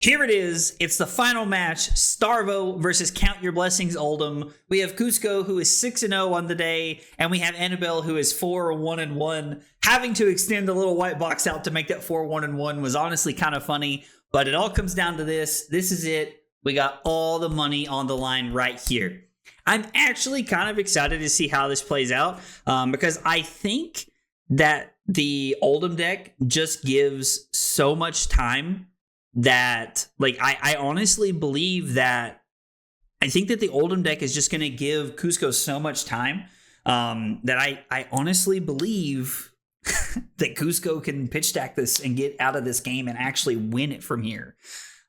Here it is. It's the final match. Starvo versus Count Your Blessings Oldhim. We have Cusco, who is 6-0 on the day, and we have Annabelle, who is 4-1-1. Having to extend the little white box out to make that 4-1-1 was honestly kind of funny, but it all comes down to this. This is it. We got all the money on the line right here. I'm actually kind of excited to see how this plays out because I think that the Oldhim deck just gives so much time that, like, I honestly believe that I think that the Oldhim deck is just going to give Cusco so much time that I honestly believe that Cusco can pitch stack this and get out of this game and actually win it from here.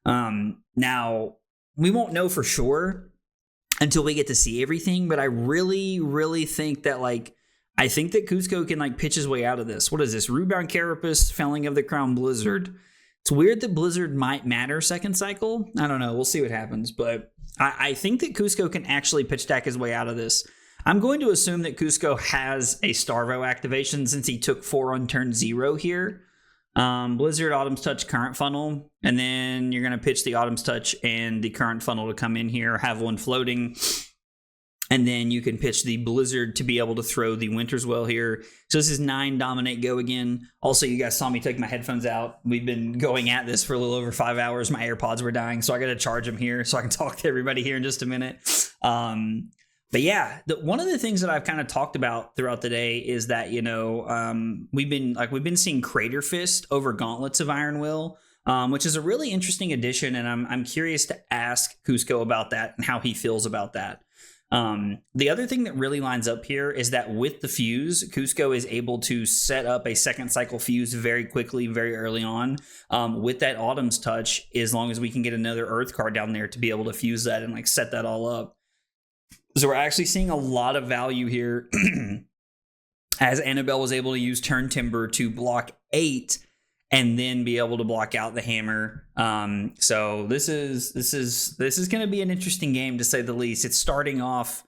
Now, we won't know for sure until we get to see everything, but I really, really think that, like, I think that Cusco can, like, pitch his way out of this. What is this? Rootbound Carapace, Felling of the Crown Blizzard. It's weird that Blizzard might matter second cycle. I don't know. We'll see what happens. But I think that Cusco can actually pitch stack his way out of this. I'm going to assume that Cusco has a Starvo activation since he took 4 on turn 0 here. Blizzard, Autumn's Touch, Current Funnel. And then you're going to pitch the Autumn's Touch and the Current Funnel to come in here, have one floating. And then you can pitch the Blizzard to be able to throw the Winter's Well here. So this is 9 Dominate Go again. Also, you guys saw me take my headphones out. We've been going at this for a little over 5 hours. My AirPods were dying, so I got to charge them here so I can talk to everybody here in just a minute. But yeah, one of the things that I've kind of talked about throughout the day is that, you know, we've been seeing Crater Fist over Gauntlets of Iron Will, which is a really interesting addition, and I'm curious to ask Cusco about that and how he feels about that. The other thing that really lines up here is that with the fuse, Cusco is able to set up a second cycle fuse very quickly, very early on, with that Autumn's Touch, as long as we can get another Earth card down there to be able to fuse that and, like, set that all up. So we're actually seeing a lot of value here as Annabelle was able to use Turn Timber to block 8 and then be able to block out the hammer. So this is going to be an interesting game, to say the least. It's starting off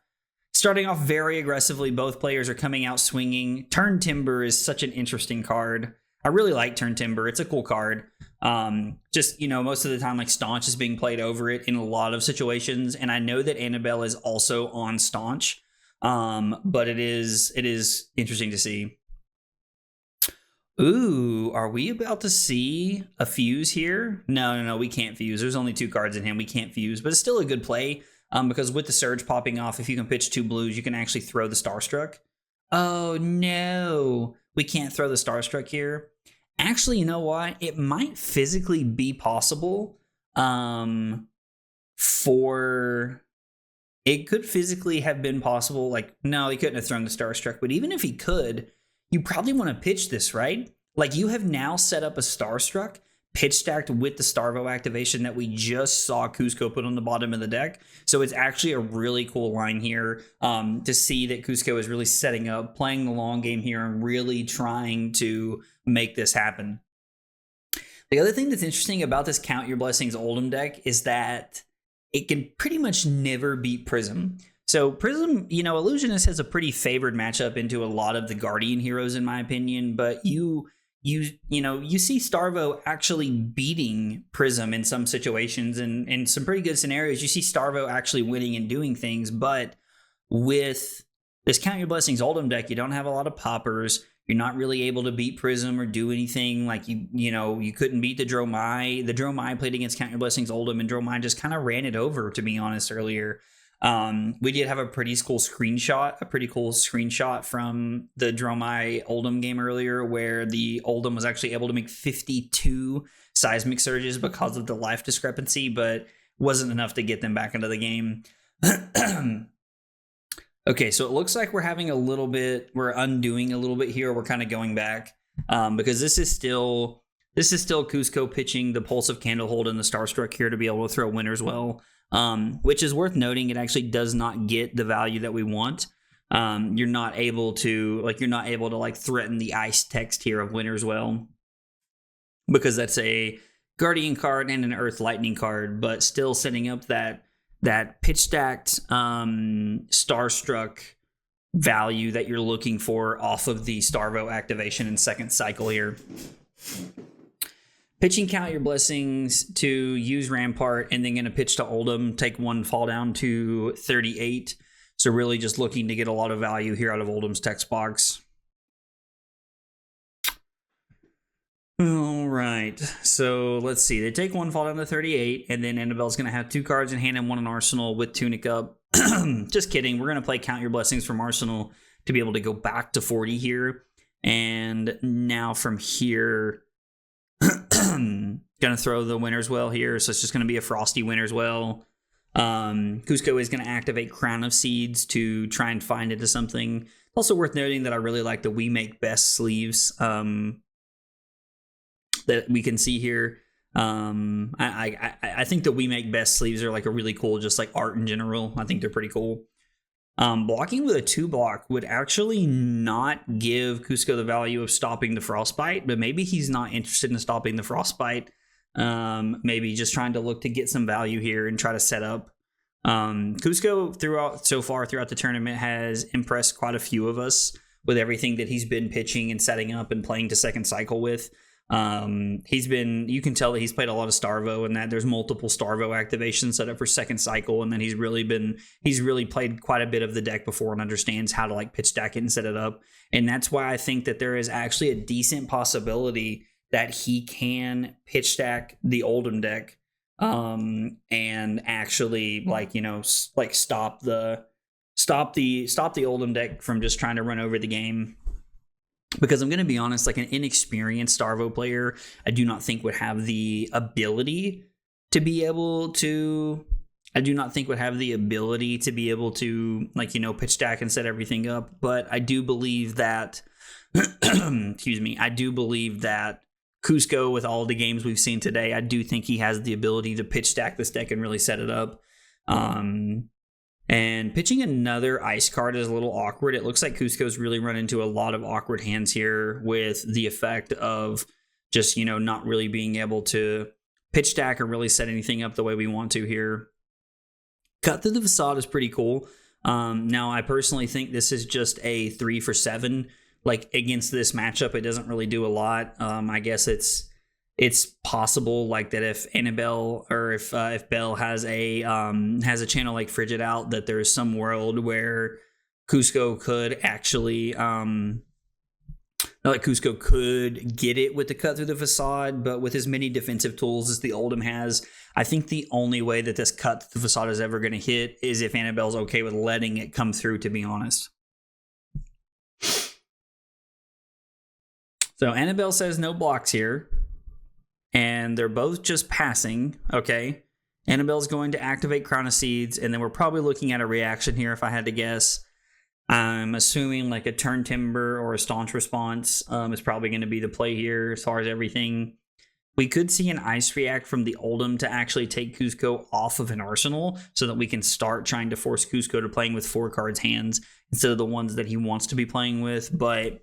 very aggressively. Both players are coming out swinging. Turn Timber is such an interesting card. I really like Turn Timber. It's a cool card. Just, you know, most of the time, like, Staunch is being played over it in a lot of situations, and I know that Annabelle is also on Staunch. But it is interesting to see. Ooh, are we about to see a fuse here? No, we can't fuse. There's only 2 cards in hand. We can't fuse, but it's still a good play because with the Surge popping off, if you can pitch 2 blues, you can actually throw the Starstruck. Oh, no. We can't throw the Starstruck here. Actually, you know what? It might physically be possible It could physically have been possible. Like, no, he couldn't have thrown the Starstruck, but even if he could, you probably want to pitch this, right? Like, you have now set up a Starstruck pitch stacked with the Starvo activation that we just saw Cusco put on the bottom of the deck. So it's actually a really cool line here to see that Cusco is really setting up, playing the long game here, and really trying to make this happen. The other thing that's interesting about this Count Your Blessings Oldhim deck is that it can pretty much never beat Prism. So Prism, you know, Illusionist has a pretty favored matchup into a lot of the Guardian heroes, in my opinion, but you see Starvo actually beating Prism in some situations, and in some pretty good scenarios, you see Starvo actually winning and doing things. But with this Count Your Blessings Oldhim deck, you don't have a lot of poppers. You're not really able to beat Prism or do anything. Like, you couldn't beat the Dromai. The Dromai played against Count Your Blessings Oldhim, and Dromai just kind of ran it over, to be honest, earlier. We did have a pretty cool screenshot from the Dromai Oldhim game earlier, where the Oldhim was actually able to make 52 seismic surges because of the life discrepancy, but wasn't enough to get them back into the game. Okay, so it looks like we're undoing a little bit here. We're kind of going back because this is still Cusco pitching the Pulse of Candlehold and the Starstruck here to be able to throw Winter's Well. Which is worth noting, it actually does not get the value that we want. You're not able to threaten the ice text here of Winter's Well, because that's a Guardian card and an Earth Lightning card, but still setting up that pitch stacked Starstruck value that you're looking for off of the Starvo activation in second cycle here. Pitching Count Your Blessings to use Rampart, and then going to pitch to Oldhim, take one fall down to 38. So really just looking to get a lot of value here out of Oldham's text box. All right, so let's see. They take one fall down to 38, and then Annabelle's going to have 2 cards in hand and 1 in Arsenal with Tunic up. Just kidding. We're going to play Count Your Blessings from Arsenal to be able to go back to 40 here. And now from here, gonna throw the Winner's Well here, so it's just gonna be a Frosty Winner's Well. Cusco is gonna activate Crown of Seeds to try and find into something. Also worth noting that I really like the We Make Best sleeves that we can see here. I think the We Make Best sleeves are like a really cool, just like art in general. I think they're pretty cool. Blocking with a 2-block would actually not give Cusco the value of stopping the Frostbite, but maybe he's not interested in stopping the Frostbite. Maybe just trying to look to get some value here and try to set up. Cusco so far throughout the tournament has impressed quite a few of us with everything that he's been pitching and setting up and playing to second cycle with. You can tell that he's played a lot of Starvo, and that there's multiple Starvo activations set up for second cycle, and then he's really played quite a bit of the deck before and understands how to like pitch stack it and set it up. And that's why I think that there is actually a decent possibility that he can pitch stack the Oldhim deck and actually stop the Oldhim deck from just trying to run over the game. Because I'm going to be honest, like an inexperienced Starvo player, I do not think would have the ability to be able to. Pitch stack and set everything up. But I do believe that, excuse me, I do believe that Cusco, with all the games we've seen today, I do think he has the ability to pitch stack this deck and really set it up. And pitching another ice card is a little awkward. It looks like Cusco's really run into a lot of awkward hands here with the effect of just, not really being able to pitch stack or really set anything up the way we want to here. Cut Through the Facade is pretty cool. Now, I personally think this is just a 3 for 7. Like, against this matchup, it doesn't really do a lot. I guess it's possible like that if Annabelle or if Belle has a channel like Frigid out, that there's some world where Cusco could actually Cusco could get it with the Cut Through the Facade, but with as many defensive tools as the Oldhim has, I think the only way that this Cut Through the Facade is ever going to hit is if Annabelle's okay with letting it come through, to be honest. So Annabelle says no blocks here. And they're both just passing, okay? Annabelle's going to activate Crown of Seeds, and then we're probably looking at a reaction here if I had to guess. I'm assuming like a Turn Timber or a Staunch Response is probably going to be the play here as far as everything. We could see an Ice React from the Oldhim to actually take Cusco off of an Arsenal so that we can start trying to force Cusco to playing with 4 cards hands instead of the ones that he wants to be playing with, but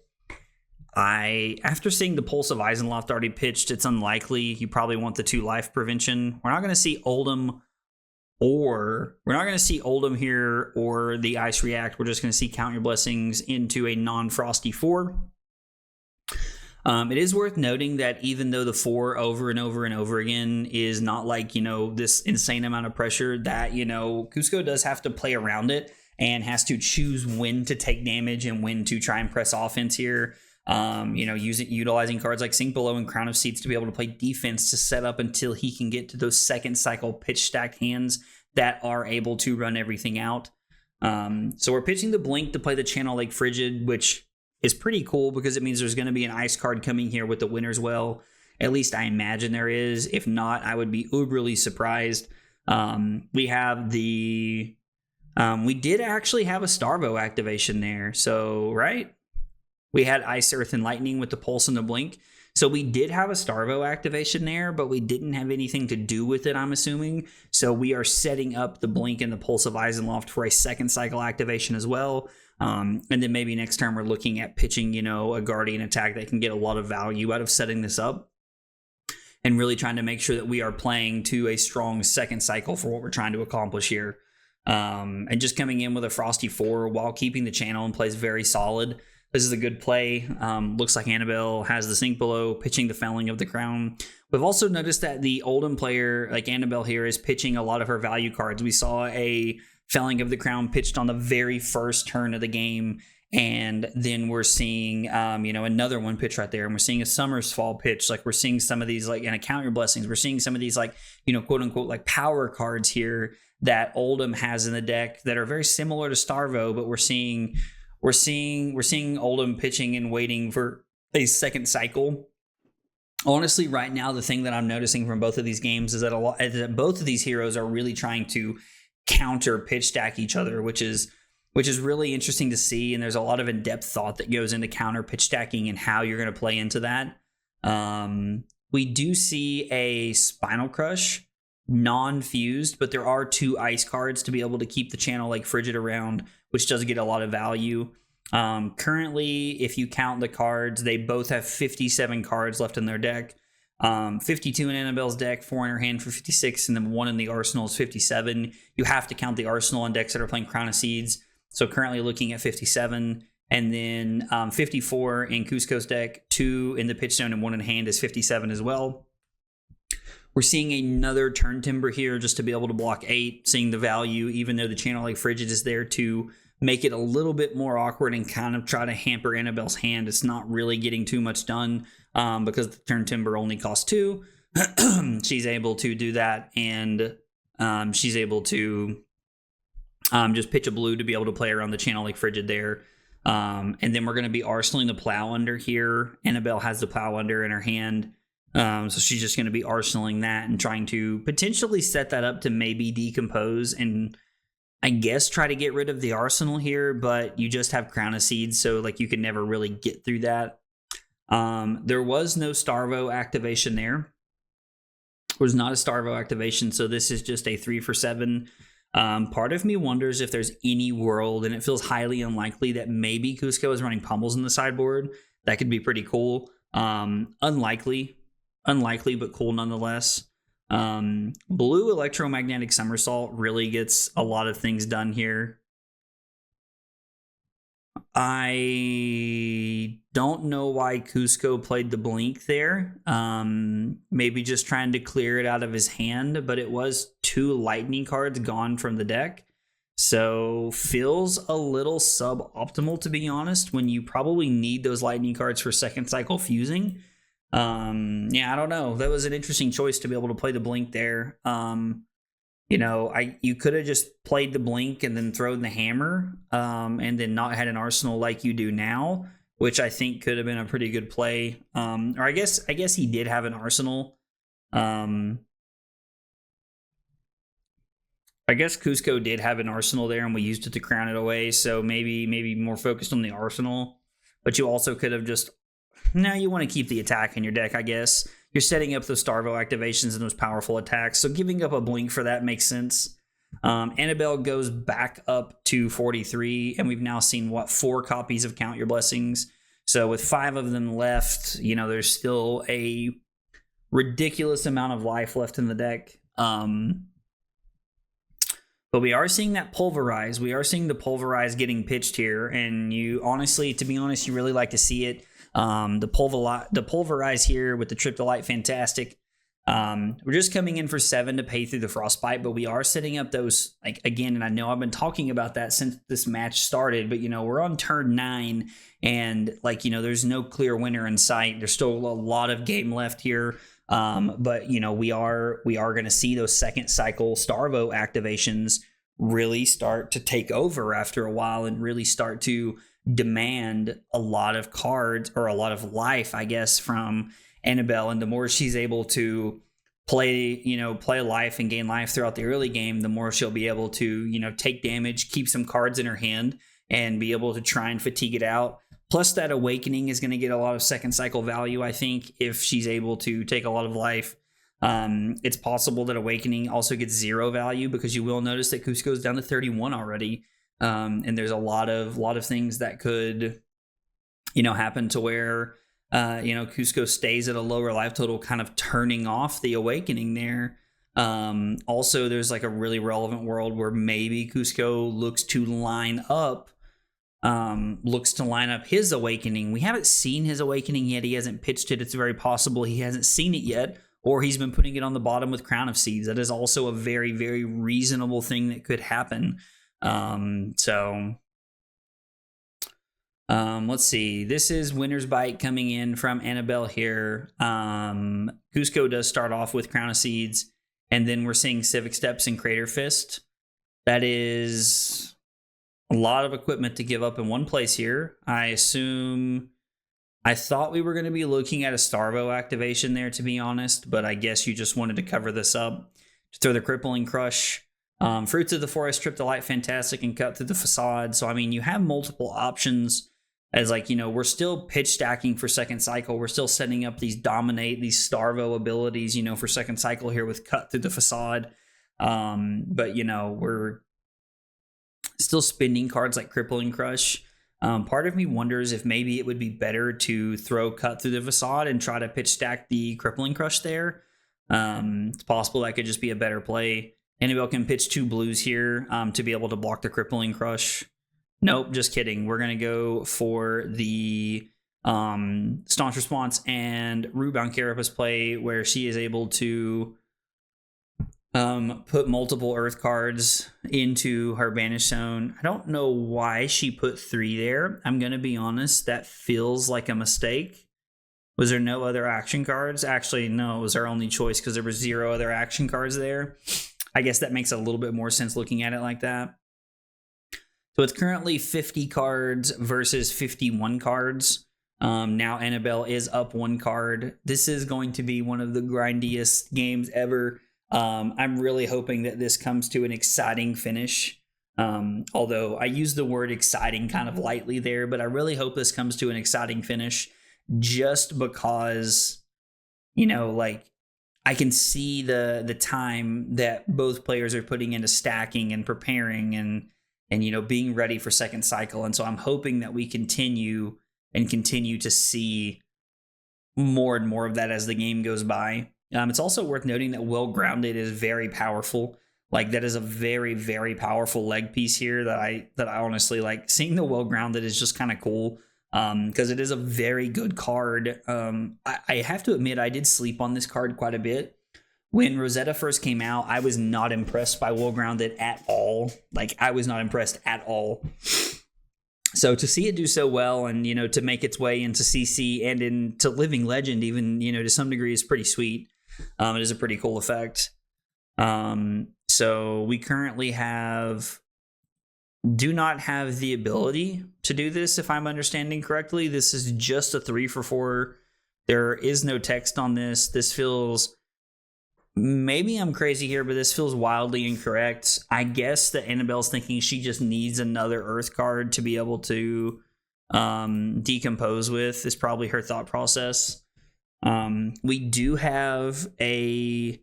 after seeing the Pulse of Eisenloft already pitched, it's unlikely. You probably want the 2 life prevention. We're not going to see Oldhim here or the Ice React. We're just going to see Count Your Blessings into a non-Frosty 4. It is worth noting that even though the 4 over and over and over again is not like, this insane amount of pressure, that, Cusco does have to play around it and has to choose when to take damage and when to try and press offense here. Utilizing cards like Sink Below and Crown of Seeds to be able to play defense to set up until he can get to those second cycle pitch stacked hands that are able to run everything out. So we're pitching the Blink to play the Channel Lake Frigid, which is pretty cool because it means there's going to be an ice card coming here with the Winner's Well. At least I imagine there is. If not, I would be uberly surprised. We did actually have a Starvo activation there. So, right? We had Ice, Earth, and Lightning with the Pulse and the Blink. So we did have a Starvo activation there, but we didn't have anything to do with it, I'm assuming. So we are setting up the Blink and the Pulse of Eisenloft for a second cycle activation as well. And then maybe next turn we're looking at pitching, a Guardian attack that can get a lot of value out of setting this up. And really trying to make sure that we are playing to a strong second cycle for what we're trying to accomplish here. And just coming in with a Frosty 4 while keeping the channel in place very solid. This is a good play. Looks like Annabelle has the sink below, pitching the Felling of the Crown. We've also noticed that the Oldhim player, like Annabelle here, is pitching a lot of her value cards. We saw a Felling of the Crown pitched on the very first turn of the game, and then we're seeing, another one pitch right there, and we're seeing a Summer's Fall pitch. Like, we're seeing some of these, like, and Count Your Blessings. We're seeing some of these, like, quote unquote, like, power cards here that Oldhim has in the deck that are very similar to Starvo, but we're seeing Oldhim pitching and waiting for a second cycle. Honestly, right now, the thing that I'm noticing from both of these games is that both of these heroes are really trying to counter pitch stack each other, which is really interesting to see. And there's a lot of in-depth thought that goes into counter pitch stacking and how you're going to play into that. We do see a Spinal Crush, non-fused, but there are 2 ice cards to be able to keep the Channel Lake Frigid around, which does get a lot of value. Currently, if you count the cards, they both have 57 cards left in their deck. 52 in Annabelle's deck, 4 in her hand for 56, and then 1 in the arsenal is 57. You have to count the arsenal on decks that are playing Crown of Seeds. So currently looking at 57, and then 54 in Cusco's deck, 2 in the pitch zone, and 1 in hand is 57 as well. We're seeing another Turn Timber here just to be able to block 8, seeing the value, even though the Channel Lake Frigid is there to make it a little bit more awkward and kind of try to hamper Annabelle's hand. It's not really getting too much done because the Turn Timber only costs 2. She's able to do that, and she's able to just pitch a blue to be able to play around the Channel Lake Frigid there. And then we're going to be arsenaling the Plow Under here. Annabelle has the Plow Under in her hand. So she's just going to be arsenaling that and trying to potentially set that up to maybe decompose and, I guess, try to get rid of the arsenal here, but you just have Crown of Seeds, so like you can never really get through that. There was no Starvo activation there. There was not a Starvo activation, so this is just a 3 for 7. Part of me wonders if there's any world, and it feels highly unlikely, that maybe Cusco is running Pummels in the sideboard. That could be pretty cool. Unlikely, but cool nonetheless. Blue Electromagnetic Somersault really gets a lot of things done here. I don't know why Cusco played the Blink there. Maybe just trying to clear it out of his hand, but it was 2 lightning cards gone from the deck. So feels a little suboptimal, to be honest, when you probably need those lightning cards for second cycle fusing. I don't know. That was an interesting choice to be able to play the Blink there. You could have just played the Blink and then thrown the Hammer, and then not had an arsenal like you do now, which I think could have been a pretty good play. Or I guess he did have an arsenal. I guess Cusco did have an arsenal there, and we used it to crown it away. So maybe more focused on the arsenal. But you also could have just. Now you want to keep the attack in your deck, I guess. You're setting up those Starvo activations and those powerful attacks, so giving up a Blink for that makes sense. Annabelle goes back up to 43, and we've now seen, 4 copies of Count Your Blessings. So with 5 of them left, there's still a ridiculous amount of life left in the deck. But we are seeing that Pulverize. We are seeing the Pulverize getting pitched here, and to be honest, you really like to see it. The Pulverize here with the Trip to Light, fantastic. We're just coming in for 7 to pay through the Frostbite, but we are setting up those, again, and I know I've been talking about that since this match started, but we're on turn 9, and there's no clear winner in sight. There's still a lot of game left here. But we are going to see those second cycle Starvo activations really start to take over after a while and really start to demand a lot of cards, or a lot of life, I guess, from Annabelle. And the more she's able to play life and gain life throughout the early game, the more she'll be able to, take damage, keep some cards in her hand, and be able to try and fatigue it out. Plus, that Awakening is going to get a lot of second cycle value, I think, if she's able to take a lot of life. It's possible that Awakening also gets 0 value, because you will notice that Cusco's down to 31 already. And there's a lot of things that could, happen to where, Cusco stays at a lower life total, kind of turning off the Awakening there. Also, there's a really relevant world where maybe Cusco looks to line up looks to line up his Awakening. We haven't seen his Awakening yet. He hasn't pitched it. It's very possible he hasn't seen it yet, or he's been putting it on the bottom with Crown of Seeds. That is also a very, very reasonable thing that could happen. Let's see. This is Winter's Bite coming in from Annabelle here. Cusco does start off with Crown of Seeds, and then we're seeing Civic Steps and Crater Fist. That is a lot of equipment to give up in one place here. I thought we were going to be looking at a Starvo activation there, to be honest, but I guess you just wanted to cover this up. To throw the Crippling Crush. Fruits of the Forest, Trip to Light, Fantastic, and Cut Through the Facade. So, I mean, you have multiple options as, like, you know, we're still pitch stacking for second cycle. We're still setting up these Dominate, these Starvo abilities, you know, for second cycle here with Cut Through the Facade. But, you know, we're still spending cards like Crippling Crush. Part of me wonders if maybe it would be better to throw Cut Through the Facade and try to pitch stack the Crippling Crush there. It's possible that could just be a better play. Annabelle can pitch 2 blues here to be able to block the Crippling Crush. Nope, just kidding. We're going to go for the Staunch Response and Rootbound Carapace play, where she is able to put multiple Earth cards into her Banish Zone. I don't know why she put 3 there. I'm going to be honest, that feels like a mistake. Was there no other action cards? Actually, no, it was our only choice because there were 0 other action cards there. I guess that makes a little bit more sense looking at it like that. So it's currently 50 cards versus 51 cards. Now Annabelle is up 1 card. This is going to be one of the grindiest games ever. I'm really hoping that this comes to an exciting finish. Although I use the word exciting kind of lightly there, but I really hope this comes to an exciting finish just because, you know, like, I can see the time that both players are putting into stacking and preparing and you know, being ready for second cycle. And so I'm hoping that we continue to see more and more of that as the game goes by. It's also worth noting that Well Grounded is very powerful. Like, that is a very, very powerful leg piece here that I honestly like. Seeing the Well Grounded is just kind of cool because it is a very good card. I have to admit, I did sleep on this card quite a bit. When Rosetta first came out, I was not impressed by Well Grounded at all. Like, I was not impressed at all. So to see it do so well and, you know, to make its way into CC and into Living Legend even, you know, to some degree is pretty sweet. It is a pretty cool effect. So we currently do not have the ability to do this, if I'm understanding correctly. This is just a 3 for 4. There is no text on this. This feels... Maybe I'm crazy here, but this feels wildly incorrect. I guess that Annabelle's thinking she just needs another Earth card to be able to decompose with, is probably her thought process. We do have a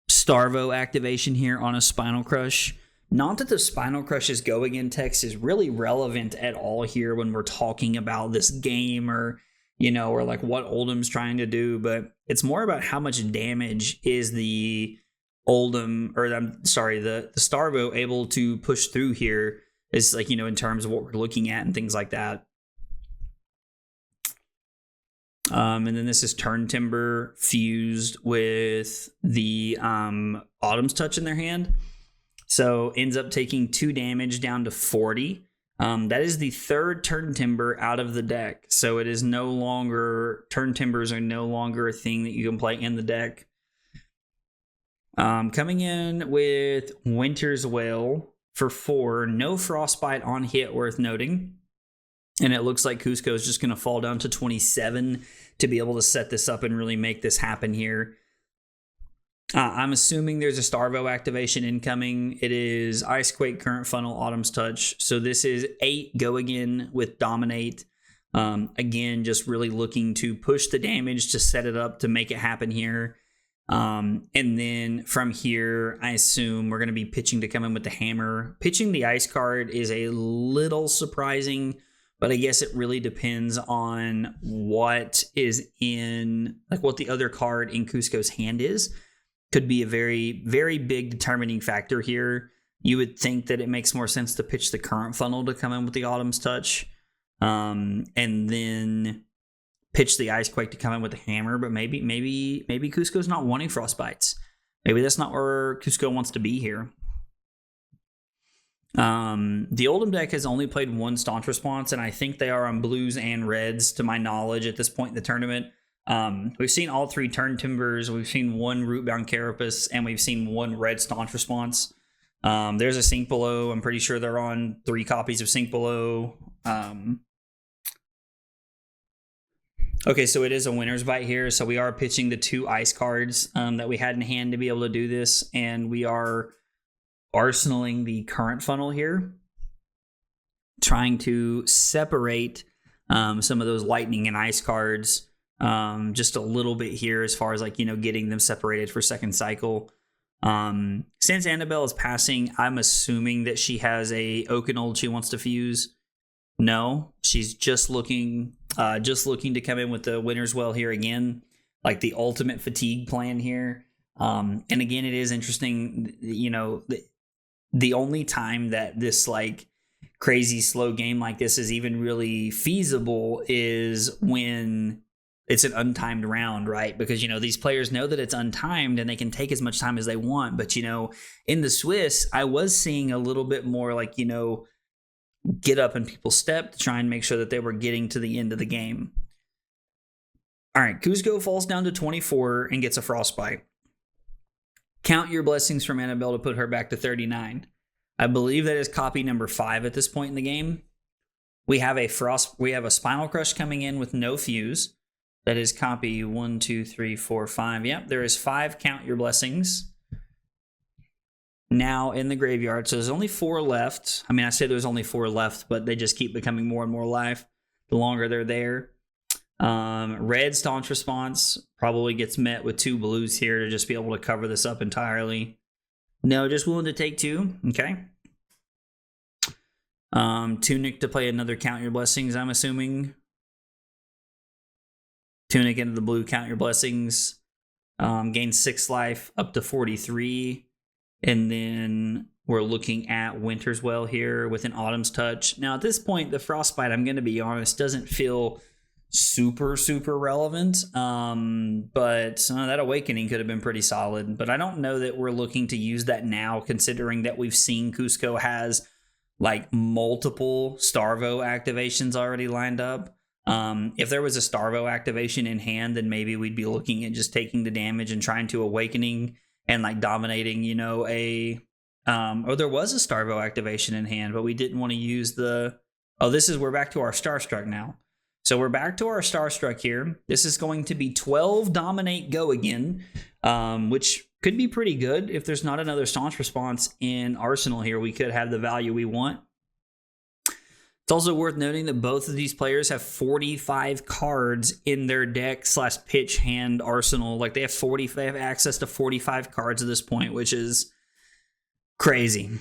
Starvo activation here on a Spinal Crush. Not that the Spinal Crush's Go Again text is really relevant at all here when we're talking about this game or, you know, or like what Oldhim's trying to do, but it's more about how much damage is the Oldhim, or I'm sorry, the Starvo able to push through here, is like, you know, in terms of what we're looking at and things like that. And then this is Turn Timber fused with the Autumn's Touch in their hand. So ends up taking 2 damage down to 40. That is the 3rd Turn Timber out of the deck. So it is no longer, Turn Timbers are no longer a thing that you can play in the deck. Coming in with Winter's Wail for 4. No Frostbite on hit, worth noting. And it looks like Cusco is just going to fall down to 27 to be able to set this up and really make this happen here. I'm assuming there's a Starvo activation incoming. It is Icequake, Current Funnel, Autumn's Touch. So this is 8 Go Again with Dominate. Again, just really looking to push the damage to set it up to make it happen here. And then from here, I assume we're going to be pitching to come in with the Hammer. Pitching the Ice card is a little surprising, but I guess it really depends on what is in, like what the other card in Cusco's hand is. Could be a very, very big determining factor here. you would think that it makes more sense to pitch the current funnel to come in with the Autumn's Touch, and then pitch the Ice Quake to come in with the Hammer. But maybe Cusco's not wanting Frostbites. Maybe that's not where Cusco wants to be here. The Oldhim deck has only played one Staunch Response, and I think they are on blues and reds, to my knowledge, at this point in the tournament. We've seen all 3 Turn Timbers, we've seen 1 Rootbound Carapace, and we've seen 1 red Staunch Response. There's a Sink Below. I'm pretty sure they're on 3 copies of Sink Below. Okay, so it is a winner's bite here. So we are pitching the 2 ice cards that we had in hand to be able to do this, and we are arsenaling the current funnel here, trying to separate some of those lightning and ice cards just a little bit here, as far as like, getting them separated for second cycle. Since Annabelle is passing, I'm assuming that she has a Oakenold she wants to fuse. No, she's just looking to come in with the Winter's Well here again, like the ultimate fatigue plan here. And again, it is interesting, the only time that this like crazy slow game like this is even really feasible is when it's an untimed round, right? Because, these players know that it's untimed and they can take as much time as they want. But, in the Swiss, I was seeing a little bit more like, get up in people's step to try and make sure that they were getting to the end of the game. All right, Cusco falls down to 24 and gets a Frostbite. Count your blessings from Annabelle to put her back to 39. I believe that is copy number 5 at this point in the game. We have a Spinal Crush coming in with no fuse. That is copy 1, 2, 3, 4, 5. Yep, there is 5 Count Your Blessings now in the graveyard. So there's only 4 left. I mean, I say there's only 4 left, but they just keep becoming more and more alive the longer they're there. Red Staunch Response probably gets met with 2 blues here to just be able to cover this up entirely. No, just willing to take 2. Okay. Tunic to play another Count Your Blessings, I'm assuming. Tunic into the blue, Count Your Blessings. Gain 6 life up to 43. And then we're looking at Winter's Well here with an Autumn's Touch. Now, at this point, the Frostbite, I'm going to be honest, doesn't feel super relevant. But that Awakening could have been pretty solid. But I don't know that we're looking to use that now, considering that we've seen Cusco has like multiple Starvo activations already lined up. If there was a Starvo activation in hand, then maybe we'd be looking at just taking the damage and trying to Awakening and like dominating, or there was a Starvo activation in hand, but we didn't want to use we're back to our Starstruck now. So we're back to our Starstruck here. This is going to be 12 Dominate Go again, which could be pretty good. If there's not another Staunch Response in Arsenal here, we could have the value we want. It's also worth noting that both of these players have 45 cards in their deck / pitch hand arsenal. Like they have access to 45 cards at this point, which is crazy.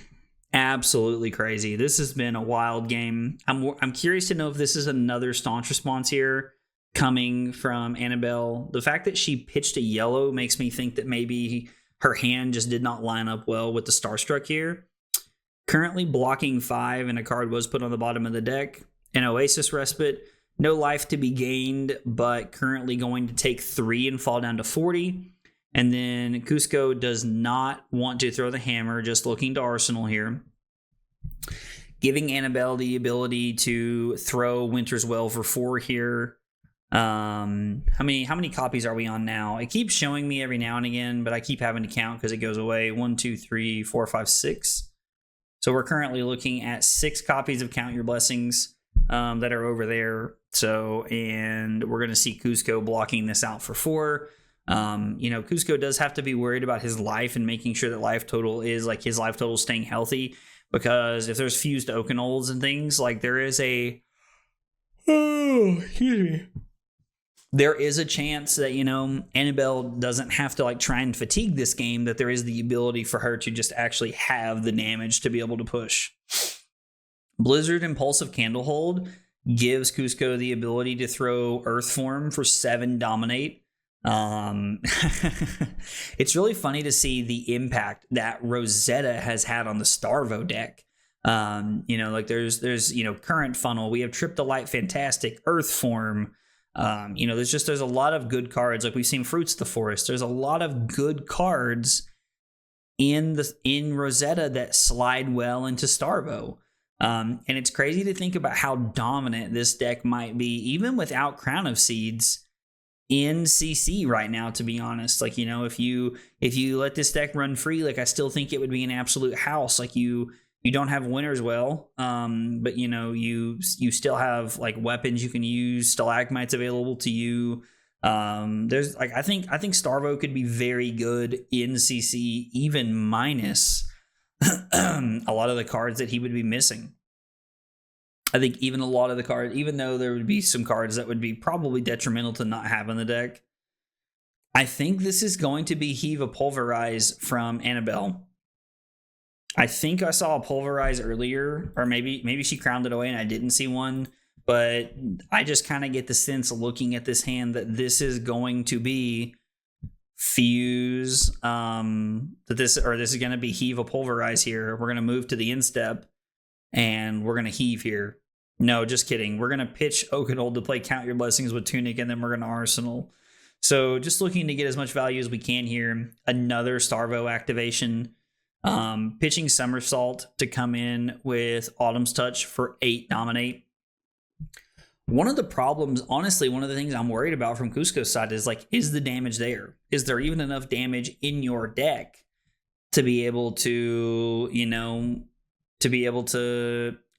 Absolutely crazy. This has been a wild game. I'm curious to know if this is another Staunch Response here coming from Annabelle. The fact that she pitched a yellow makes me think that maybe her hand just did not line up well with the Starstruck here. Currently blocking 5, and a card was put on the bottom of the deck. An Oasis Respite, no life to be gained, but currently going to take 3 and fall down to 40. And then Cusco does not want to throw the hammer, just looking to Arsenal here. Giving Annabelle the ability to throw Winter's Well for 4 here. How many copies are we on now? It keeps showing me every now and again, but I keep having to count because it goes away. 1, 2, 3, 4, 5, 6. So we're currently looking at 6 copies of Count Your Blessings that are over there. So, and we're going to see Cusco blocking this out for 4. Cusco does have to be worried about his life and making sure that life total is like his life total staying healthy, because if there's fused Oakenolds and things, like there is a there is a chance that, Annabelle doesn't have to like try and fatigue this game, that there is the ability for her to just actually have the damage to be able to push. Blizzard Impulsive Candlehold gives Cusco the ability to throw Earth Form for 7 Dominate. It's really funny to see the impact that Rosetta has had on the Starvo deck. Like there's Current Funnel, we have Trip the Light, Fantastic, Earth Form. There's a lot of good cards. Like we've seen Fruits of the Forest. There's a lot of good cards in Rosetta that slide well into Starvo. And it's crazy to think about how dominant this deck might be, even without Crown of Seeds in CC right now, to be honest. Like, if you let this deck run free, like I still think it would be an absolute house. Like you don't have Winter's Well, but you still have like weapons you can use, stalagmites available to you. There's like I think Starvo could be very good in CC, even minus a lot of the cards that he would be missing. I think even a lot of the cards, even though there would be some cards that would be probably detrimental to not have in the deck, I think this is going to be Heave a Pulverize from Annabelle. I think I saw a Pulverize earlier, or maybe she crowned it away and I didn't see one, but I just kind of get the sense looking at this hand that this is going to be Fuse, this is going to be Heave a Pulverize here. We're going to move to the instep and we're going to heave here. No, just kidding. We're going to pitch Oakenhold to play Count Your Blessings with Tunic, and then we're going to Arsenal. So just looking to get as much value as we can here. Another Starvo activation. Pitching Somersault to come in with Autumn's Touch for 8 Dominate. One of the problems, honestly, one of the things I'm worried about from Cusco's side is like, is the damage there? Is there even enough damage in your deck to be able to,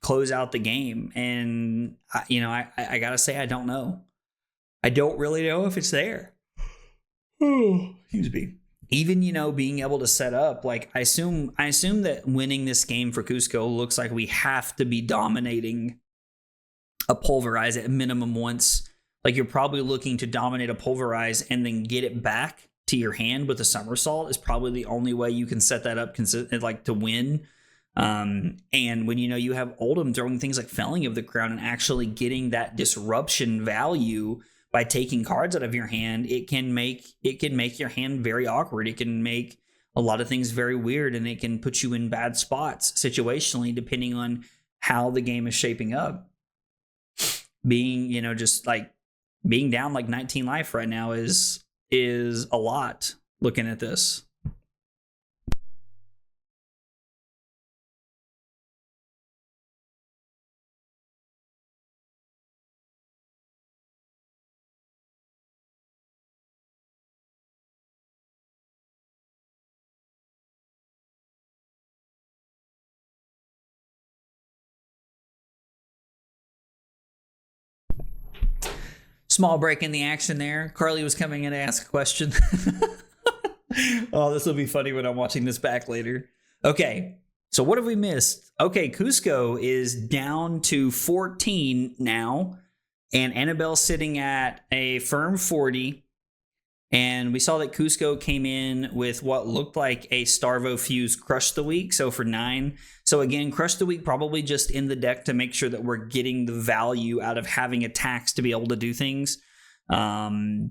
close out the game? And I gotta say, I don't know. I don't really know if it's there. Excuse me. Even being able to set up, like I assume that winning this game for Cusco looks like we have to be dominating a Pulverize at minimum once. Like you're probably looking to dominate a Pulverize and then get it back to your hand with a Somersault is probably the only way you can set that up like to win. And when you have Oldhim throwing things like Felling of the Crown and actually getting that disruption value by taking cards out of your hand, it can make your hand very awkward. It can make a lot of things very weird, and it can put you in bad spots situationally depending on how the game is shaping up. Being being down like 19 life right now is a lot looking at this. Small break in the action there. Carly was coming in to ask a question. Oh, this will be funny when I'm watching this back later. Okay, so what have we missed? Okay, Cusco is down to 14 now, and Annabelle's sitting at a firm 40. And we saw that Cusco came in with what looked like a Starvo Fuse Crush the Week, so for 9. So again, Crush the Week probably just in the deck to make sure that we're getting the value out of having attacks to be able to do things. Cusco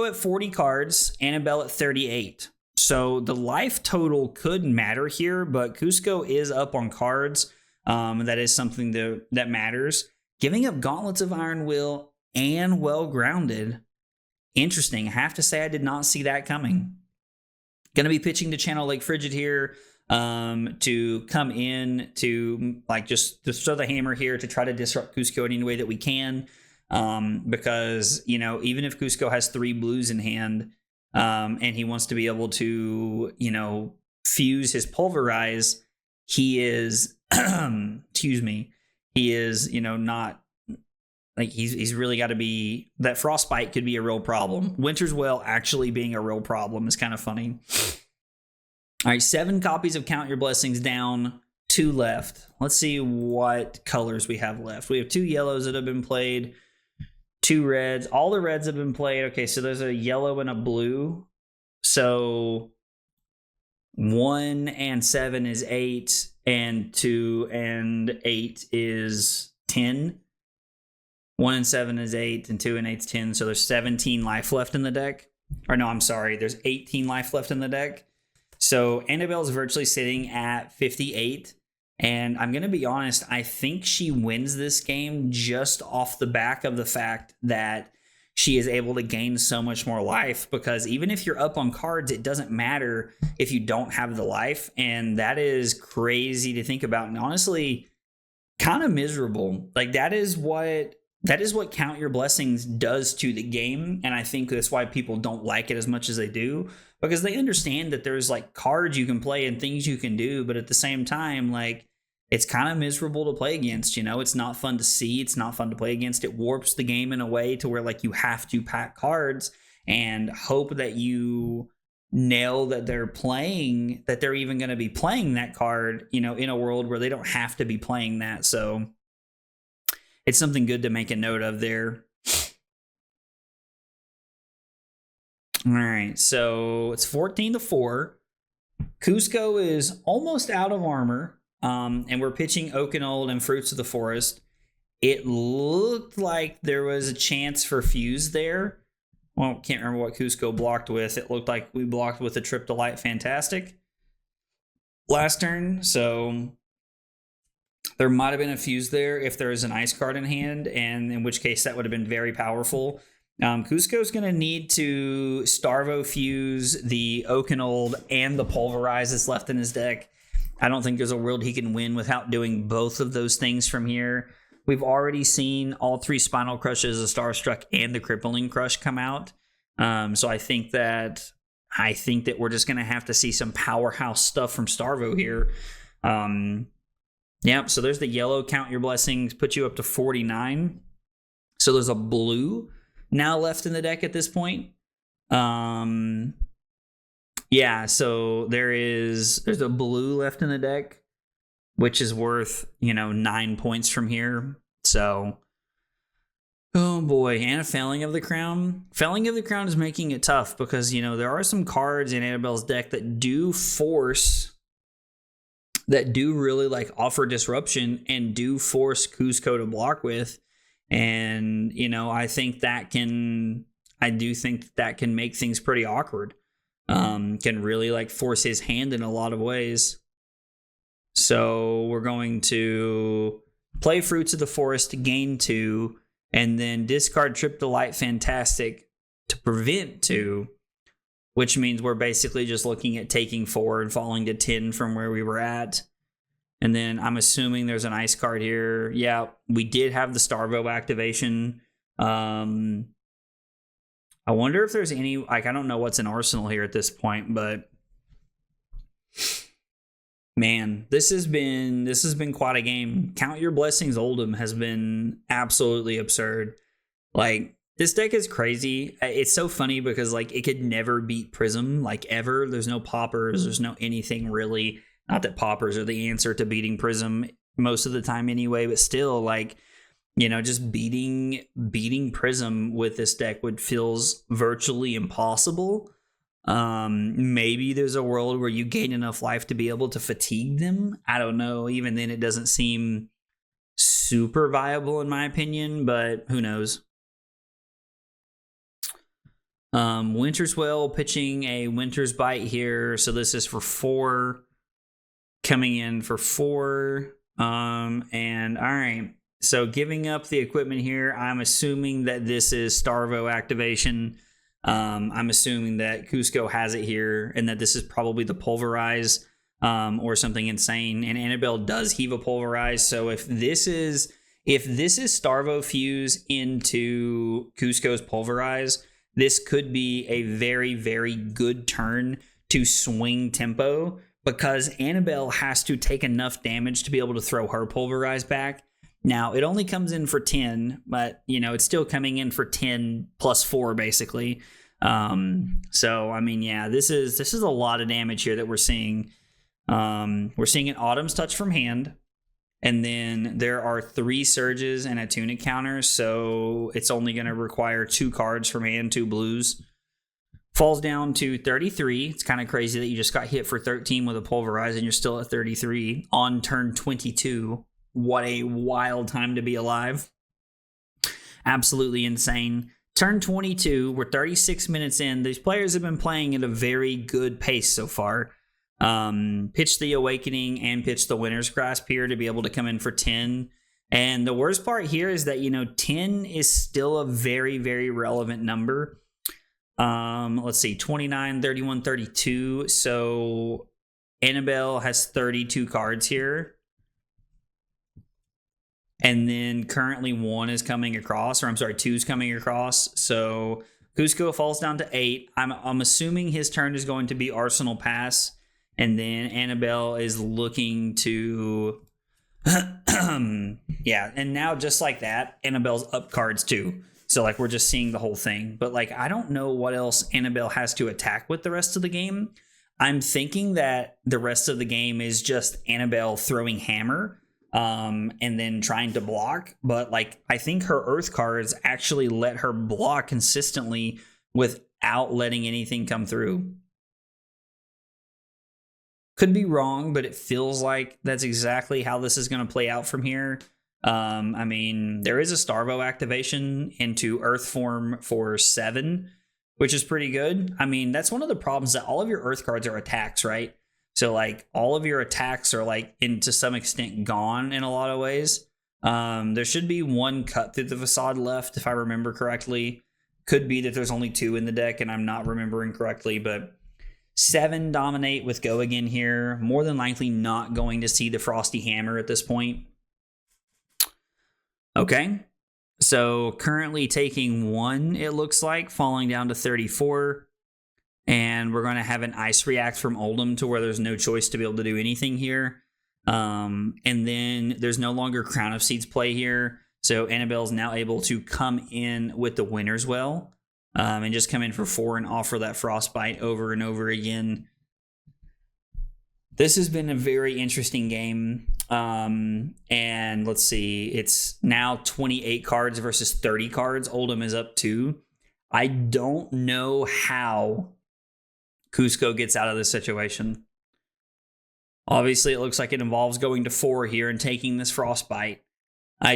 at 40 cards, Annabelle at 38. So the life total could matter here, but Cusco is up on cards. That is something that matters. Giving up Gauntlets of Iron Will and Well Grounded. Interesting. I have to say I did not see that coming. Going to be pitching to Channel Lake Frigid here to come in to just throw the hammer here to try to disrupt Cusco in any way that we can. Because, even if Cusco has 3 blues in hand and he wants to be able to, fuse his Pulverize, he is, excuse me, he is, not... Like he's really got to be, that Frostbite could be a real problem. Winter's Well actually being a real problem is kind of funny. All right, 7 copies of Count Your Blessings down, 2 left. Let's see what colors we have left. We have 2 yellows that have been played, 2 reds. All the reds have been played. Okay, so there's a yellow and a blue. So 1 and 7 is 8, and 2 and 8 is 10. 1 and 7 is 8, and 2 and 8 is 10. So there's 17 life left in the deck. Or no, I'm sorry. There's 18 life left in the deck. So Annabelle's virtually sitting at 58. And I'm going to be honest, I think she wins this game just off the back of the fact that she is able to gain so much more life, because even if you're up on cards, it doesn't matter if you don't have the life. And that is crazy to think about. And honestly, kind of miserable. Like that is what Count Your Blessings does to the game. And I think that's why people don't like it as much as they do, because they understand that there's like cards you can play and things you can do. But at the same time, like, it's kind of miserable to play against, you know. It's not fun to see. It's not fun to play against. It warps the game in a way to where like you have to pack cards and hope that you nail that they're playing, that they're even going to be playing that card, you know, in a world where they don't have to be playing that. So it's something good to make a note of there. All right, so it's 14-4. Cusco is almost out of armor. And we're pitching Oakenold and Fruits of the Forest. It looked like there was a chance for Fuse there. Well, can't remember what Cusco blocked with. It looked like we blocked with a Trip to Light Fantastic last turn. So there might have been a Fuse there if there was an ice card in hand, and in which case that would have been very powerful. Cusco's going to need to Starvo Fuse the Oakenold and the Pulverize that's left in his deck. I don't think there's a world he can win without doing both of those things from here. We've already seen all 3 Spinal Crushes, the Starstruck, and the Crippling Crush come out. So I think that we're just going to have to see some powerhouse stuff from Starvo here. Yeah, so there's the yellow Count Your Blessings, put you up to 49. So there's a blue now left in the deck at this point. Yeah, so there's a blue left in the deck, which is worth, 9 points from here. So, oh boy, and a Felling of the Crown. Felling of the Crown is making it tough because, there are some cards in Annabelle's deck that do really like offer disruption and do force Cusco to block with. And, I do think that can make things pretty awkward. Can really like force his hand in a lot of ways. So we're going to play Fruits of the Forest to gain 2, and then discard Trip to Light Fantastic to prevent 2, which means we're basically just looking at taking 4 and falling to 10 from where we were at. And then I'm assuming there's an ice card here. Yeah, we did have the Starvo activation. I wonder if there's any, I don't know what's in Arsenal here at this point, but man, this has been quite a game. Count Your Blessings Oldhim has been absolutely absurd. Like, this deck is crazy. It's so funny because like it could never beat Prism, like ever. There's no poppers, there's no anything really. Not that poppers are the answer to beating Prism most of the time anyway, but still, like, just beating Prism with this deck feels virtually impossible. Maybe there's a world where you gain enough life to be able to fatigue them. I don't know. Even then, it doesn't seem super viable in my opinion, but who knows? Winter's Well pitching a Winter's Bite here. So this is for 4. Coming in for 4. And all right. So giving up the equipment here, I'm assuming that this is Starvo activation. I'm assuming that Cusco has it here and that this is probably the Pulverize or something insane. And Annabelle does heave a Pulverize. So if this is Starvo Fuse into Cusco's Pulverize, this could be a very, very good turn to swing tempo, because Annabelle has to take enough damage to be able to throw her Pulverize back. Now, it only comes in for 10, but, it's still coming in for 10 plus 4, basically. So, I mean, yeah, this is a lot of damage here that we're seeing. We're seeing an Autumn's Touch from hand, and then there are 3 Surges and a Tunic counter, so it's only going to require 2 cards from hand, 2 blues. Falls down to 33. It's kind of crazy that you just got hit for 13 with a Pulverize and you're still at 33 on turn 22. What a wild time to be alive. Absolutely insane. Turn 22. We're 36 minutes in. These players have been playing at a very good pace so far. Pitch the Awakening and pitch the Winter's Grasp here to be able to come in for 10. And the worst part here is that, 10 is still a very, very relevant number. Let's see, 29, 31, 32. So Annabelle has 32 cards here. And then currently 1 is coming across, 2 is coming across. So Cusco falls down to 8. I'm assuming his turn is going to be Arsenal Pass. And then Annabelle is looking to... yeah, and now just like that, Annabelle's up cards too. So, we're just seeing the whole thing. But, I don't know what else Annabelle has to attack with the rest of the game. I'm thinking that the rest of the game is just Annabelle throwing hammer and then trying to block. But, I think her Earth cards actually let her block consistently without letting anything come through. Could be wrong, but it feels like that's exactly how this is going to play out from here. There is a Starvo activation into Earth form for 7, which is pretty good. That's one of the problems, that all of your Earth cards are attacks, right? So, all of your attacks are, to some extent gone in a lot of ways. There should be 1 cut through the facade left, if I remember correctly. Could be that there's only 2 in the deck, and I'm not remembering correctly, but... 7 dominate with Go Again here. More than likely not going to see the Frosty Hammer at this point. Okay. So currently taking 1, it looks like, falling down to 34. And we're going to have an Ice React from Oldhim to where there's no choice to be able to do anything here. And then there's no longer Crown of Seeds play here. So Annabelle's now able to come in with the Winner's Well. And just come in for 4 and offer that Frostbite over and over again. This has been a very interesting game. And let's see, it's now 28 cards versus 30 cards. Oldhim is up 2. I don't know how Cusco gets out of this situation. Obviously, it looks like it involves going to 4 here and taking this Frostbite. I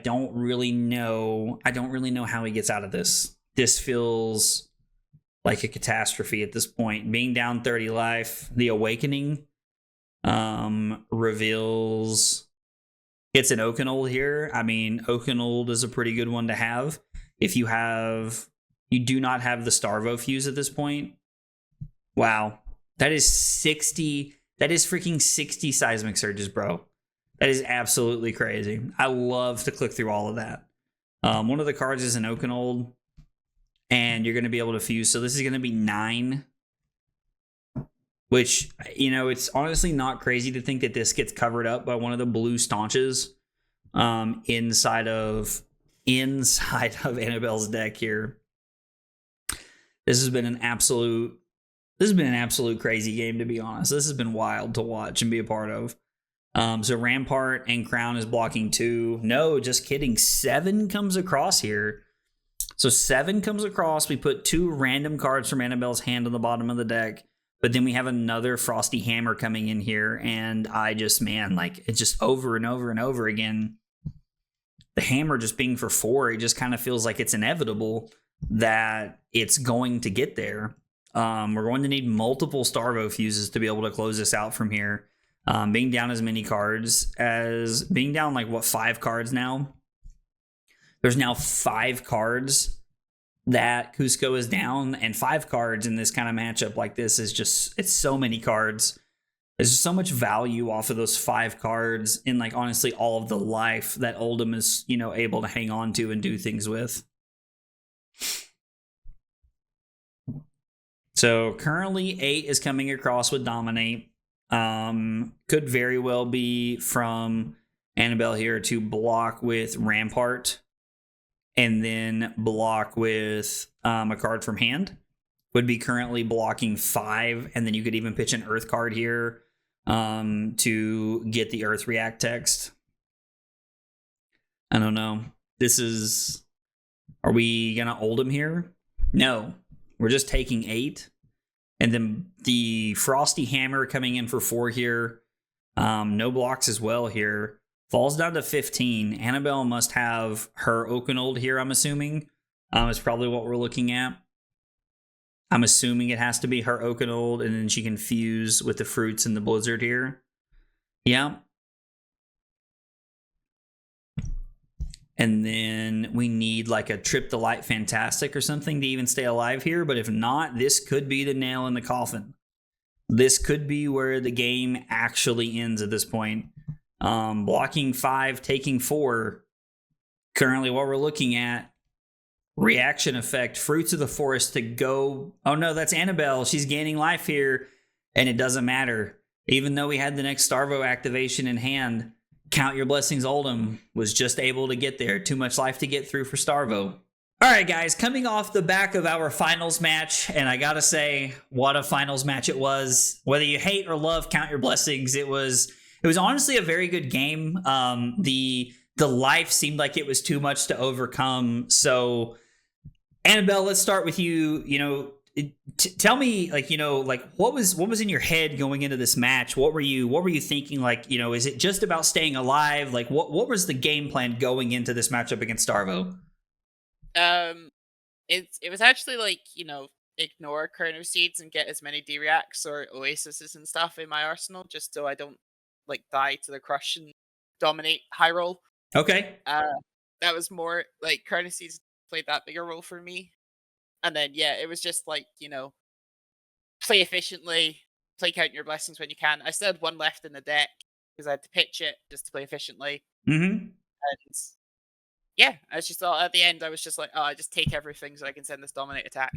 don't really know. I don't really know how he gets out of this. This feels like a catastrophe at this point. Being down 30 life, the Awakening reveals it's an Oakenold here. Oakenold is a pretty good one to have. If you do not have the Starvo fuse at this point. Wow. That is 60. That is freaking 60 Seismic Surges, bro. That is absolutely crazy. I love to click through all of that. One of the cards is an Oakenold. And you're going to be able to fuse. So this is going to be 9. Which, it's honestly not crazy to think that this gets covered up by one of the blue staunches inside of Annabelle's deck here. This has been an absolute crazy game, to be honest. This has been wild to watch and be a part of. So Rampart and Crown is blocking 2. No, just kidding. 7 comes across here. So 7 comes across. We put 2 random cards from Annabelle's hand on the bottom of the deck. But then we have another Frosty Hammer coming in here. And it's just over and over and over again. The hammer just being for 4, it just kind of feels like it's inevitable that it's going to get there. We're going to need multiple Starvo fuses to be able to close this out from here. Being down as many cards as... Being down 5 cards now? There's now 5 cards that Cusco is down, and 5 cards in this kind of matchup like this is just, it's so many cards. There's just so much value off of those 5 cards in honestly all of the life that Oldhim is, able to hang on to and do things with. So currently 8 is coming across with Dominate. Could very well be from Annabelle here to block with Rampart. And then block with a card from hand. Would be currently blocking 5. And then you could even pitch an Earth card here to get the Earth React text. I don't know. Are we going to Oldhim here? No. We're just taking 8. And then the Frosty Hammer coming in for 4 here. No blocks as well here. Falls down to 15. Annabelle must have her Oakenold here, I'm assuming. Is probably what we're looking at. I'm assuming it has to be her Oakenold, and then she can fuse with the fruits in the Blizzard here. Yeah. And then we need like a Trip the Light Fantastic or something to even stay alive here. But if not, this could be the nail in the coffin. This could be where the game actually ends at this point. Blocking 5, taking 4. Currently, what we're looking at, reaction effect, Fruits of the Forest to go. Oh no, that's Annabelle. She's gaining life here, and it doesn't matter. Even though we had the next Starvo activation in hand, Count Your Blessings Oldhim was just able to get there. Too much life to get through for Starvo. All right, guys, coming off the back of our finals match, and I gotta say, what a finals match it was. Whether you hate or love Count Your Blessings, it was honestly a very good game. The life seemed like it was too much to overcome. So, Annabelle, let's start with you. Tell me, what was in your head going into this match? What were you thinking? Is it just about staying alive? Like, what was the game plan going into this matchup against Starvo? It was actually ignore Chrono Seeds and get as many D-Reacts or Oases and stuff in my arsenal, just so I don't die to the crush and dominate high roll. Okay. That was more like Chrono Seeds played that bigger role for me. And then it was just play efficiently, play Count Your Blessings when you can. I still had one left in the deck because I had to pitch it just to play efficiently. Mm-hmm. And I just thought at the end, I was just like, oh, I just take everything so I can send this dominate attack.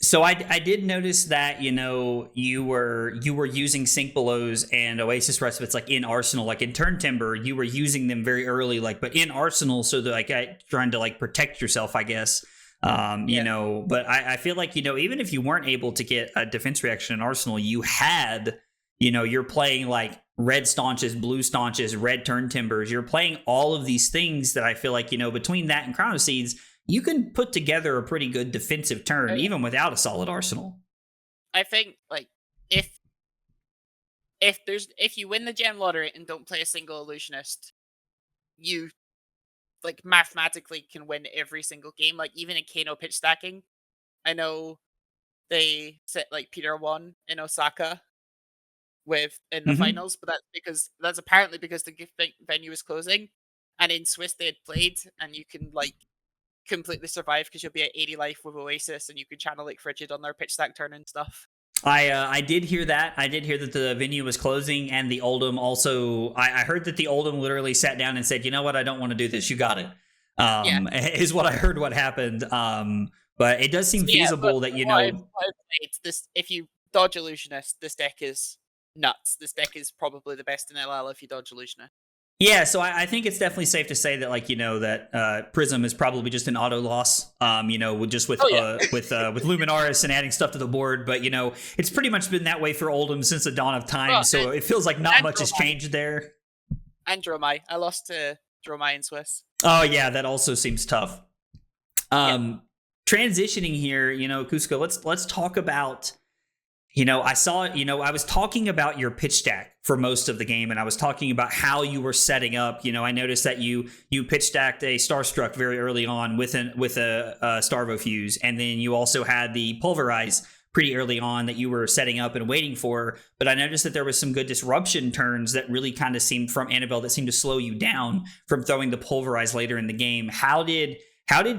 So I did notice that, you were using Sync Belows and Oasis Respites in Arsenal, in Turn Timber, you were using them very early, but in Arsenal, so that trying to protect yourself, I guess. But I feel like, even if you weren't able to get a defense reaction in Arsenal, you had, you're playing red staunches, blue staunches, red turn timbers. You're playing all of these things that I feel like, between that and Chrono Seeds, you can put together a pretty good defensive turn, even without a solid Arsenal. I think, if you win the gem lottery and don't play a single illusionist, you mathematically can win every single game. Even in Kano pitch stacking, I know they set Peter 1 in Osaka in the finals, but that's apparently because the venue is closing, and in Swiss they had played, and you can completely survive because you'll be at 80 life with Oasis, and you can channel Frigid on their pitch stack turn and stuff. I did hear that. I did hear that the venue was closing, and the Oldhim also. I heard that the Oldhim literally sat down and said, "You know what? I don't want to do this. You got it." Is what I heard. What happened? But it does seem feasible that this. If you dodge Illusionist, this deck is nuts. This deck is probably the best in LL if you dodge Illusionist. Yeah, so I think it's definitely safe to say that, that Prism is probably just an auto loss. Just with Luminaris and adding stuff to the board, but it's pretty much been that way for Oldhim since the dawn of time. So it feels like not much has changed there. And Dromai, I lost to Dromai in Swiss. Oh yeah, that also seems tough. Transitioning here, Cusco, let's talk about. I saw, I was talking about your pitch stack for most of the game, and I was talking about how you were setting up. I noticed that you pitch stacked a Starstruck very early on with a Starvo fuse, and then you also had the Pulverize pretty early on that you were setting up and waiting for. But I noticed that there was some good disruption turns that really kind of seemed from Annabelle that seemed to slow you down from throwing the Pulverize later in the game. How did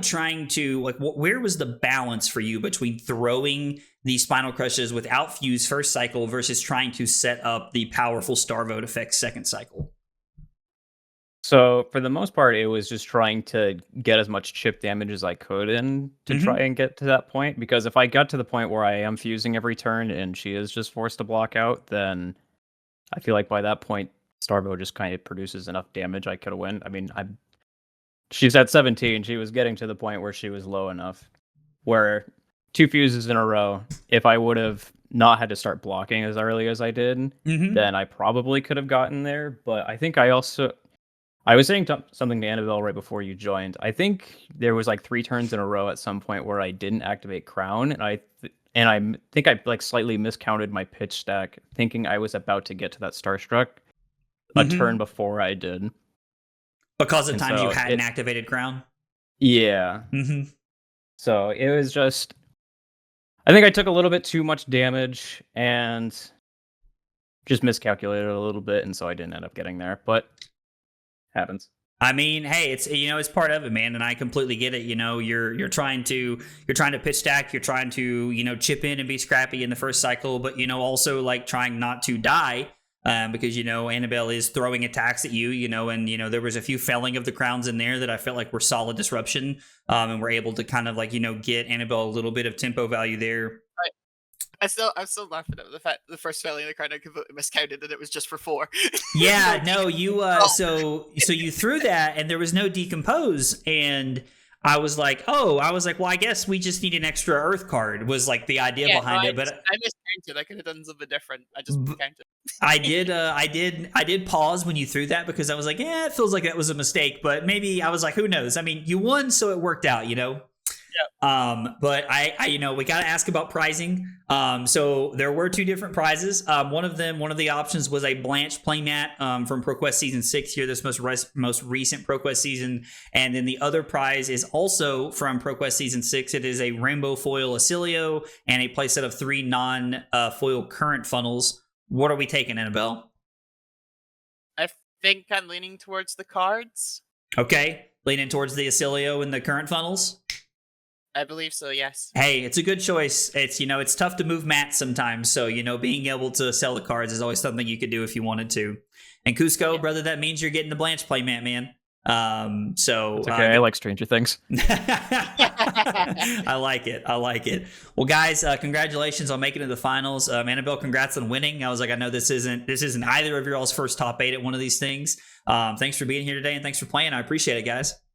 trying to where was the balance for you between throwing the Spinal Crushes without fuse first cycle versus trying to set up the powerful Starvo effect second cycle? So for the most part, it was just trying to get as much chip damage as I could in to try and get to that point. Because if I got to the point where I am fusing every turn and she is just forced to block out, then I feel like by that point, Starvo just kind of produces enough damage I could win. I mean, she's at 17. She was getting to the point where she was low enough where 2 fuses in a row, if I would have not had to start blocking as early as I did, then I probably could have gotten there. But I think I was saying something to Annabelle right before you joined. I think there was 3 turns in a row at some point where I didn't activate Crown, and I think I slightly miscounted my pitch stack, thinking I was about to get to that Starstruck a turn before I did. Because of And times you so hadn't activated Crown. Yeah. Mm-hmm. So it was just, I think I took a little bit too much damage and just miscalculated a little bit, and so I didn't end up getting there. But happens. I mean, hey, it's it's part of it, man, and I completely get it. You're trying to pitch stack, you're trying to chip in and be scrappy in the first cycle, but also like trying not to die, because Annabelle is throwing attacks at you, and there was a few felling of the crowns in there that I felt like were solid disruption, and we're able to kind of like get Annabelle a little bit of tempo value there. I'm still laughing at the fact the first felling of the crown I completely miscounted and it was just for 4. Yeah, no, you so you threw that and there was no decompose, and I was like, well, I guess we just need an extra earth card was like the idea behind it. But I miscounted. I could have done something different. I just miscounted. I did pause when you threw that because I was like, it feels like that was a mistake, but maybe I was like, who knows? I mean, you won, so it worked out, Yeah. But I we got to ask about pricing. So there were 2 different prizes. One of the options was a Blanche playmat from ProQuest Season 6 here, this most recent ProQuest season. And then the other prize is also from ProQuest Season 6. It is a Rainbow Foil Acilio and a playset of 3 non-foil current funnels. What are we taking, Annabelle? I think I'm leaning towards the cards. Okay, leaning towards the Acilio and the current funnels. I believe so, yes. Hey, it's a good choice. It's it's tough to move mats sometimes, so being able to sell the cards is always something you could do if you wanted to. And Cusco, brother, that means you're getting the Blanche playmat, man. So it's okay. I like Stranger Things. I like it. Well, guys, congratulations on making it to the finals. Annabelle, congrats on winning. I was like, I know this isn't either of your all's first top 8 at one of these things. Thanks for being here today and thanks for playing. I appreciate it, guys.